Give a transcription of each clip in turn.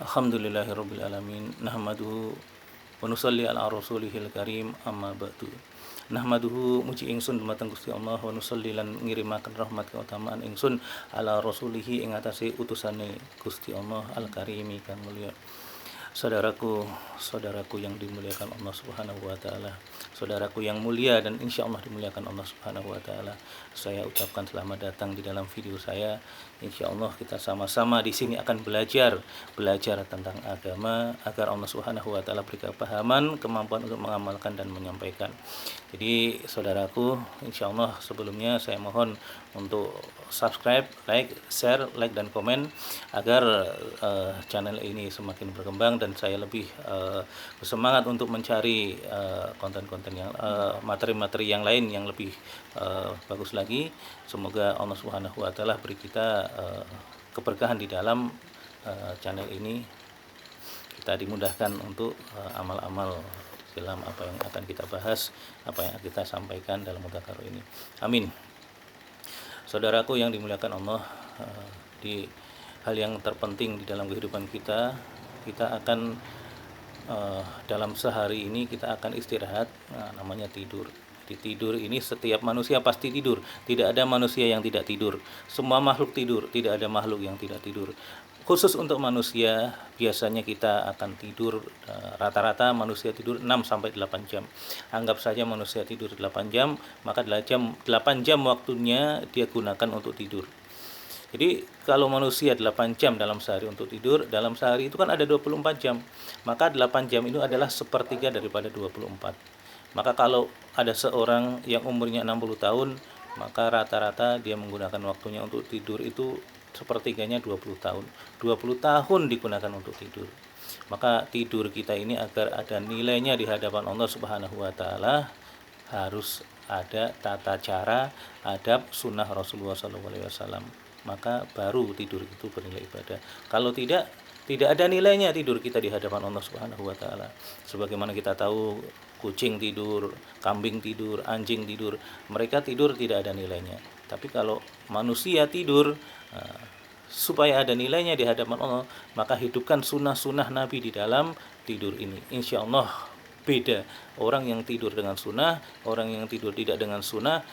Alhamdulillahirabbil alamin nahmaduhu wa nusalli ala rasulihil karim amma ba'du. Nahmaduhu muji ingsun dumateng Gusti Allah wa nusalli lan ngirimaken rahmat keutamaan ingsun ala rasulihi ing atase utusane Gusti Allah al karimi kang mulya. Saudaraku yang dimuliakan Allah Subhanahu wa taala, saudaraku yang mulia dan insya Allah dimuliakan Allah Subhanahu wa taala. Saya ucapkan selamat datang di dalam video saya. Insya Allah kita sama-sama di sini akan belajar tentang agama agar Allah Subhanahu wa taala beri kepahaman, kemampuan untuk mengamalkan dan menyampaikan. Jadi saudaraku, insya Allah sebelumnya saya mohon untuk subscribe, share, dan komen agar channel ini semakin berkembang dan saya lebih bersemangat untuk mencari konten-konten yang materi-materi yang lain yang lebih bagus lagi. Semoga Allah Subhanahu wa taala beri kita keberkahan di dalam channel ini. Kita dimudahkan untuk amal-amal dalam apa yang akan kita bahas, apa yang kita sampaikan dalam mudzakarah ini. Amin. Saudaraku yang dimuliakan Allah, di hal yang terpenting di dalam kehidupan kita akan dalam sehari ini kita akan istirahat, namanya tidur. Di tidur ini setiap manusia pasti tidur, tidak ada manusia yang tidak tidur. Semua makhluk tidur, tidak ada makhluk yang tidak tidur. Khusus untuk manusia biasanya kita akan tidur, rata-rata manusia tidur 6-8 jam. Anggap saja manusia tidur 8 jam, maka 8 jam waktunya dia gunakan untuk tidur. Jadi kalau manusia 8 jam dalam sehari untuk tidur, dalam sehari itu kan ada 24 jam. Maka 8 jam itu adalah sepertiga daripada 24. Maka kalau ada seorang yang umurnya 60 tahun, maka rata-rata dia menggunakan waktunya untuk tidur itu sepertiganya 20 tahun. 20 tahun digunakan untuk tidur. Maka tidur kita ini agar ada nilainya di hadapan Allah Subhanahu wa taala harus ada tata cara, adab, sunnah Rasulullah SAW. Maka baru tidur itu bernilai ibadah. Kalau tidak ada nilainya tidur kita di hadapan Allah Subhanahu wa taala. Sebagaimana kita tahu kucing tidur, kambing tidur, anjing tidur, mereka tidur tidak ada nilainya. Tapi kalau manusia tidur supaya ada nilainya di hadapan Allah, maka hidupkan sunnah-sunnah Nabi di dalam tidur ini. Insya Allah beda orang yang tidur dengan sunnah, orang yang tidur tidak dengan sunnah,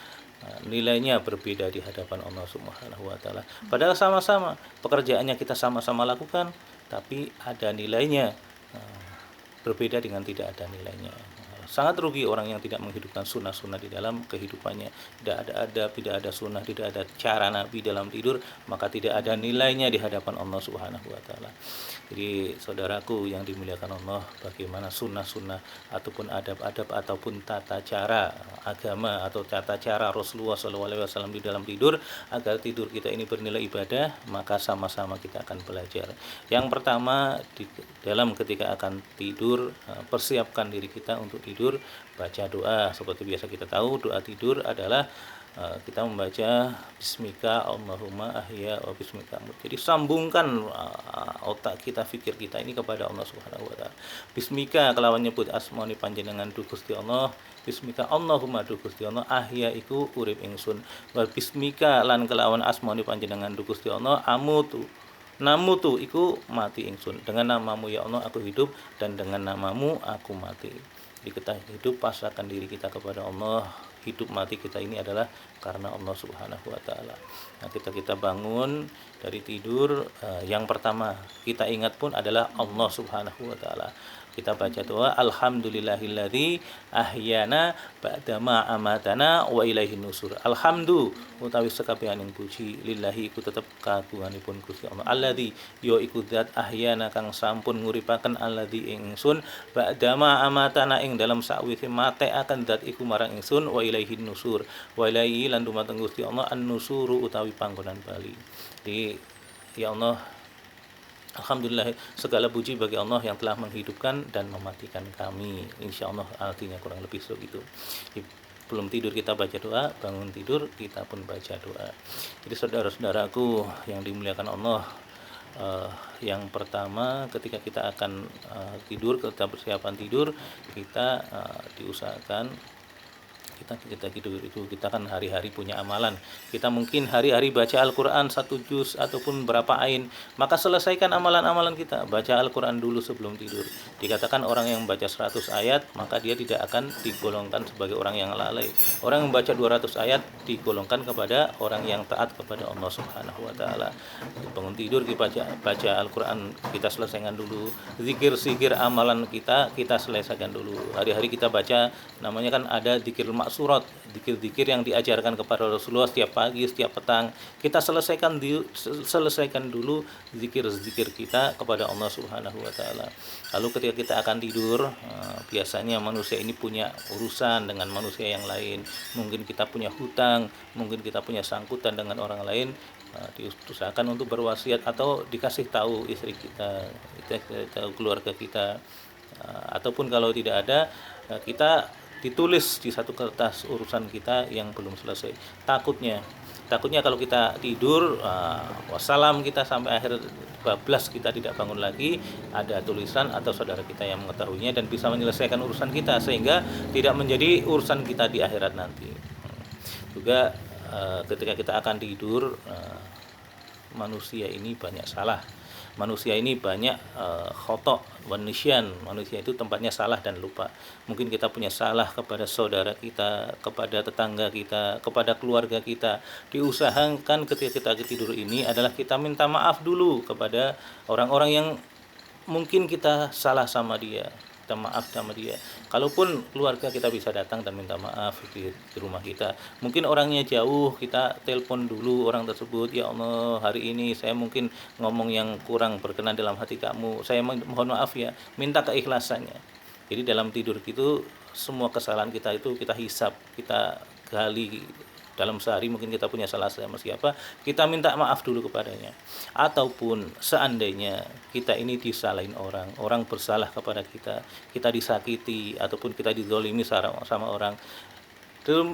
nilainya berbeda di hadapan Allah Subhanahu wa taala. Padahal sama-sama pekerjaannya kita sama-sama lakukan, tapi ada nilainya berbeda dengan tidak ada nilainya. Sangat rugi orang yang tidak menghidupkan sunnah-sunnah di dalam kehidupannya. Tidak ada adab, tidak ada sunnah, tidak ada cara Nabi dalam tidur, maka tidak ada nilainya di hadapan Allah Subhanahu wa taala. Jadi saudaraku yang dimuliakan Allah, bagaimana sunnah-sunnah ataupun adab-adab ataupun tata cara agama atau tata cara Rasulullah SAW di dalam tidur agar tidur kita ini bernilai ibadah, maka sama-sama kita akan belajar. Yang pertama dalam ketika akan tidur, persiapkan diri kita untuk tidur, baca doa. Seperti biasa kita tahu, doa tidur adalah kita membaca bismika Allahumma ahya wa bismika amut. Jadi sambungkan otak kita, fikir kita ini kepada Allah Subhanahu wa taala. Bismika kelawan nyebut asmani panjenengan du Gusti Allah. Bismika Allahumma du Gusti Allah ahya iku urip ingsun. Wa bismika lan kelawan asmani panjenengan du Gusti Allah amutu. Namutu iku mati ingsun. Dengan namamu ya Allah aku hidup dan dengan namamu aku mati. Jadi kita hidup, pasrahkan diri kita kepada Allah. Hidup mati kita ini adalah karena Allah Subhanahu wa taala. Nah, kita bangun dari tidur, yang pertama kita ingat pun adalah Allah Subhanahu wa taala. Kita baca doa alhamdulillahilladzi ahyana ba'dama amatana wa ilaihin nusur. Alhamdu utawi sekabehaning puji lillahi iku tetep kagunganipun Gusti Allah. Alladzi ya iku zat ahyana kang sampun nguripaken alladzi ingsun ba'dama amatana ing dalam sakwise matekaken zat iku marang ingsun wa ilaihin nusur. Wa ilaihi lan dumateng Gusti Allah an-nusuru utawi panggonan bali. Di ya Allah, alhamdulillah segala puji bagi Allah yang telah menghidupkan dan mematikan kami. Insya Allah artinya kurang lebih begitu. Belum tidur kita baca doa, bangun tidur kita pun baca doa. Jadi saudara-saudaraku yang dimuliakan Allah, yang pertama ketika kita akan tidur, kita persiapan tidur, kita diusahakan kita tidur itu kita kan hari-hari punya amalan. Kita mungkin hari-hari baca Al-Qur'an 1 juz ataupun berapa ain, maka selesaikan amalan-amalan kita. Baca Al-Qur'an dulu sebelum tidur. Dikatakan orang yang baca 100 ayat maka dia tidak akan digolongkan sebagai orang yang lalai. Orang yang baca 200 ayat digolongkan kepada orang yang taat kepada Allah Subhanahu wa taala. Bangun tidur kita baca Al-Qur'an, kita selesaikan dulu. Zikir-zikir amalan kita selesaikan dulu. Hari-hari kita baca, namanya kan ada zikir maksurat, zikir-zikir yang diajarkan kepada Rasulullah setiap pagi, setiap petang. Kita selesaikan dulu zikir-zikir kita kepada Allah Subhanahu wa taala. Lalu ketika kita akan tidur, biasanya manusia ini punya urusan dengan manusia yang lain. Mungkin kita punya hutang, mungkin kita punya sangkutan dengan orang lain. Diusahakan untuk berwasiat atau dikasih tahu istri kita tahu keluarga kita, ataupun kalau tidak ada, kita ditulis di satu kertas urusan kita yang belum selesai. Takutnya kalau kita tidur, wassalam kita sampai akhir bablas kita tidak bangun lagi, ada tulisan atau saudara kita yang mengetahuinya dan bisa menyelesaikan urusan kita sehingga tidak menjadi urusan kita di akhirat nanti. Juga ketika kita akan tidur, manusia ini banyak salah. Manusia ini banyak khotok wan nisyan. Manusia itu tempatnya salah dan lupa. Mungkin kita punya salah kepada saudara kita, kepada tetangga kita, kepada keluarga kita. Diusahakan ketika kita tidur ini adalah kita minta maaf dulu kepada orang-orang yang mungkin kita salah sama dia. Kita maaf sama dia. Kalaupun keluarga kita bisa datang dan minta maaf di rumah kita. Mungkin orangnya jauh, kita telepon dulu orang tersebut. Ya Allah, hari ini saya mungkin ngomong yang kurang berkenan dalam hati kamu. Saya mohon maaf ya. Minta keikhlasannya. Jadi dalam tidur itu semua kesalahan kita itu kita hisap, kita gali. Dalam sehari mungkin kita punya salah sama siapa, kita minta maaf dulu kepadanya. Ataupun seandainya kita ini disalahin orang bersalah kepada kita, kita disakiti ataupun kita dizalimi sama orang.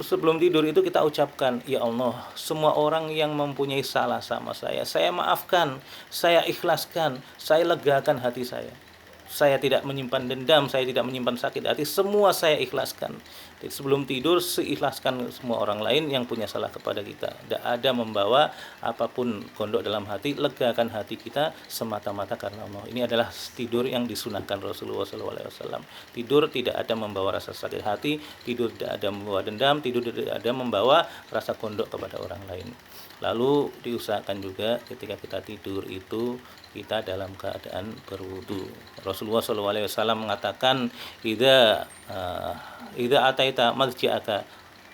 Sebelum tidur itu kita ucapkan, ya Allah, semua orang yang mempunyai salah sama saya maafkan, saya ikhlaskan, saya legakan hati saya. Saya tidak menyimpan dendam, saya tidak menyimpan sakit hati, semua saya ikhlaskan. Jadi sebelum tidur, seikhlaskan semua orang lain yang punya salah kepada kita. Tidak ada membawa apapun gondok dalam hati, legakan hati kita semata-mata karena Allah. Ini adalah tidur yang disunahkan Rasulullah SAW. Tidur tidak ada membawa rasa sakit hati, tidur tidak ada membawa dendam, tidur tidak ada membawa rasa gondok kepada orang lain. Lalu diusahakan juga ketika kita tidur itu kita dalam keadaan berwudu. Rasulullah SAW mengatakan, idza ataita marji'aka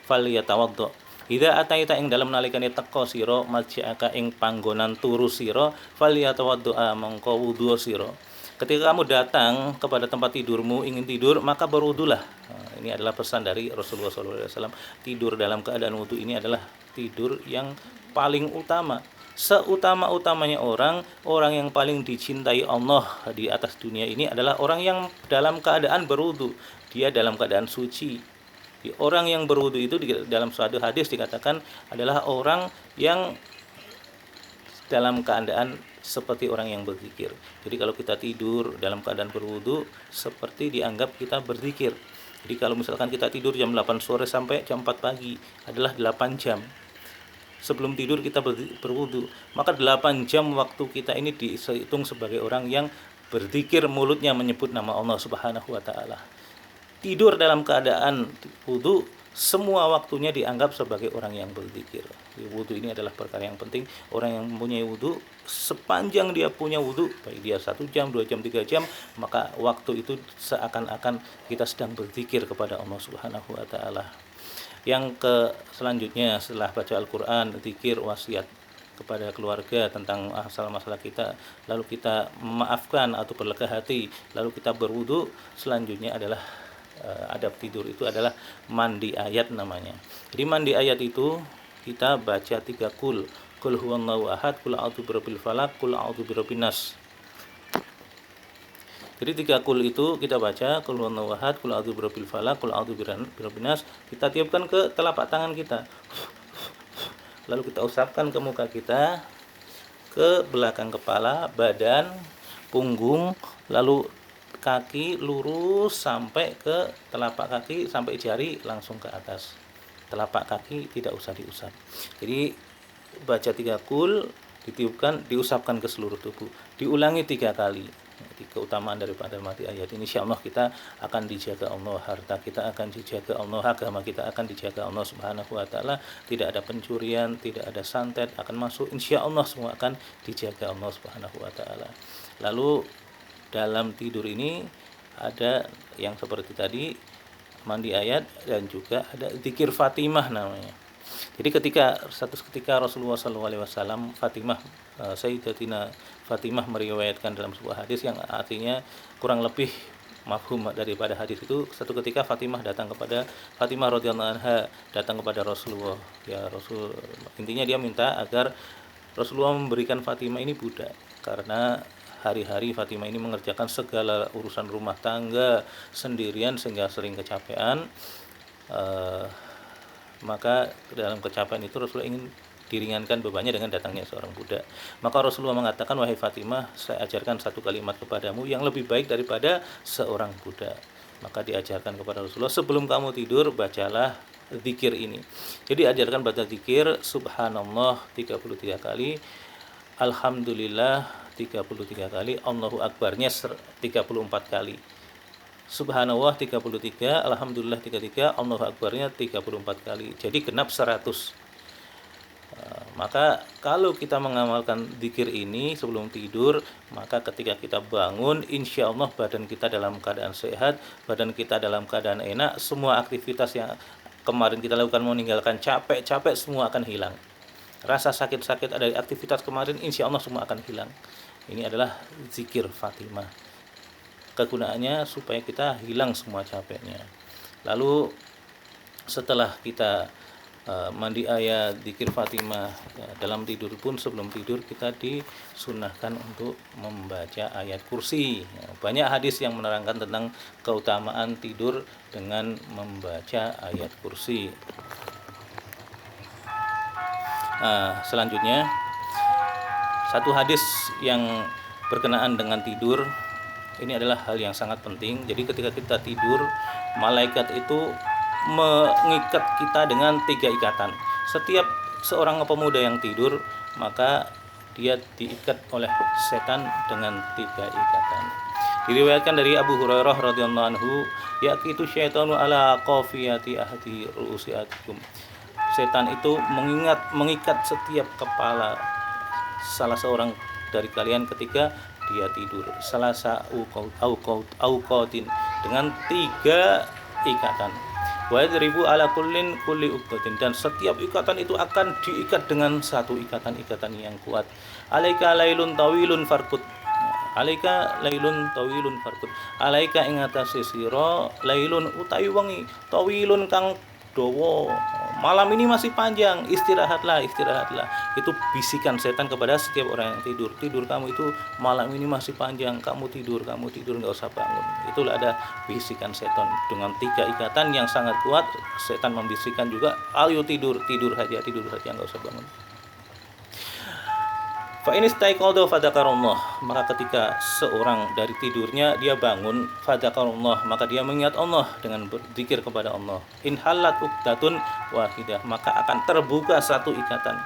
falyatawaddo. Idza ataita ing dalam nalikane teka sira marji'aka ing panggonan turu sira falyatawaddo mongko wudu sira. Ketika kamu datang kepada tempat tidurmu ingin tidur maka berwudulah. Ini adalah pesan dari Rasulullah SAW. Tidur dalam keadaan wudu ini adalah tidur yang paling utama. Seutama-utamanya orang yang paling dicintai Allah di atas dunia ini adalah orang yang dalam keadaan berwudu. Dia dalam keadaan suci. Orang yang berwudu itu dalam suatu hadis dikatakan adalah orang yang dalam keadaan seperti orang yang berzikir. Jadi kalau kita tidur dalam keadaan berwudu seperti dianggap kita berzikir. Jadi kalau misalkan kita tidur jam 8 sore sampai jam 4 pagi adalah 8 jam. Sebelum tidur kita berwudu, maka 8 jam waktu kita ini dihitung sebagai orang yang berzikir, mulutnya menyebut nama Allah Subhanahu wa taala. Tidur dalam keadaan wudu, semua waktunya dianggap sebagai orang yang berzikir. Wudu ini adalah perkara yang penting. Orang yang mempunyai wudu, sepanjang dia punya wudu, baik dia 1 jam, 2 jam, 3 jam, maka waktu itu seakan-akan kita sedang berzikir kepada Allah Subhanahu wa taala. Yang selanjutnya setelah baca Al-Quran, zikir, wasiat kepada keluarga tentang masalah-masalah kita, lalu kita memaafkan atau berlega hati, lalu kita berwudu. Selanjutnya adalah adab tidur itu adalah mandi ayat namanya. Jadi mandi ayat itu kita baca 3 kul huwallahu ahad, kul a'udzu birabbil falaq, kul a'udzu birabbin nas. Jadi 3 kul itu kita baca, kul huwallahu ahad, kul a'udzu birabbil falaq, kul a'udzu birabbin nas. Kita tiupkan ke telapak tangan kita. Lalu kita usapkan ke muka kita, ke belakang kepala, badan, punggung, lalu kaki lurus sampai ke telapak kaki, sampai jari langsung ke atas. Telapak kaki tidak usah diusap. Jadi baca 3 qul, ditiupkan, diusapkan ke seluruh tubuh, diulangi 3 kali. Jadi keutamaan daripada mati ayat ini, insyaallah kita akan dijaga Allah, harta kita akan dijaga Allah, agama kita akan dijaga Allah Subhanahu wa taala, tidak ada pencurian, tidak ada santet akan masuk, insyaallah semua akan dijaga Allah Subhanahu wa taala. Lalu dalam tidur ini ada yang seperti tadi, mandi ayat, dan juga ada zikir Fatimah namanya. Jadi satu ketika Rasulullah SAW, Sayyidatina Fatimah meriwayatkan dalam sebuah hadis yang artinya kurang lebih mafhum daripada hadis itu. Satu ketika Fatimah radhiyallahu anha datang kepada Rasulullah, ya Rasul, intinya dia minta agar Rasulullah memberikan Fatimah ini budak, karena hari-hari Fatimah ini mengerjakan segala urusan rumah tangga sendirian sehingga sering kecapean. Maka dalam kecapean itu Rasulullah ingin diringankan bebannya dengan datangnya seorang budak. Maka Rasulullah mengatakan, wahai Fatimah, saya ajarkan satu kalimat kepadamu yang lebih baik daripada seorang budak. Maka diajarkan kepada Rasulullah, sebelum kamu tidur bacalah zikir ini. Jadi ajarkan baca zikir subhanallah 33 kali, alhamdulillah 33 kali, Allahu Akbarnya 34 kali. Subhanallah 33, alhamdulillah 33, Allahu Akbarnya 34 kali. Jadi genap 100. Maka kalau kita mengamalkan zikir ini sebelum tidur, maka ketika kita bangun, insya Allah badan kita dalam keadaan sehat, badan kita dalam keadaan enak, semua aktivitas yang kemarin kita lakukan, meninggalkan capek-capek, semua akan hilang. Rasa sakit-sakit dari aktivitas kemarin, insya Allah semua akan hilang. Ini adalah zikir Fatimah. Kegunaannya supaya kita hilang semua capeknya. Lalu setelah kita mandi ayat, zikir Fatimah, dalam tidur pun sebelum tidur kita disunahkan untuk membaca ayat kursi. Banyak hadis yang menerangkan tentang keutamaan tidur dengan membaca ayat kursi. Selanjutnya, satu hadis yang berkenaan dengan tidur, ini adalah hal yang sangat penting. Jadi ketika kita tidur, malaikat itu mengikat kita dengan 3 ikatan. Setiap seorang pemuda yang tidur, maka dia diikat oleh setan dengan 3 ikatan. Diriwayatkan dari Abu Hurairah radhiyallahu anhu, yaqitu syaitanu ala qafiyati ahdi ru'usiatikum. Setan itu mengikat setiap kepala salah seorang dari kalian ketika dia tidur, salasa auqatin, dengan 3 ikatan. Wa yadribu ala kulli uqdatin, dan setiap ikatan itu akan diikat dengan satu ikatan yang kuat. Alaika lailun tawilun farqut, alaika lailun tawilun farqut, alaika ing atase sira lailun utawi wengi tawilun kang dawa, malam ini masih panjang, istirahatlah. Itu bisikan setan kepada setiap orang yang tidur kamu itu malam ini masih panjang, kamu tidur, nggak usah bangun. Itulah ada bisikan setan dengan 3 ikatan yang sangat kuat. Setan membisikkan juga, ayo tidur saja, nggak usah bangun. Fa in istaiqadha fadzakarullah, maka ketika seorang dari tidurnya dia bangun, fadzakarullah, maka dia mengingat Allah dengan berzikir kepada Allah. In halat uqdatun wahidah, maka akan terbuka satu ikatan.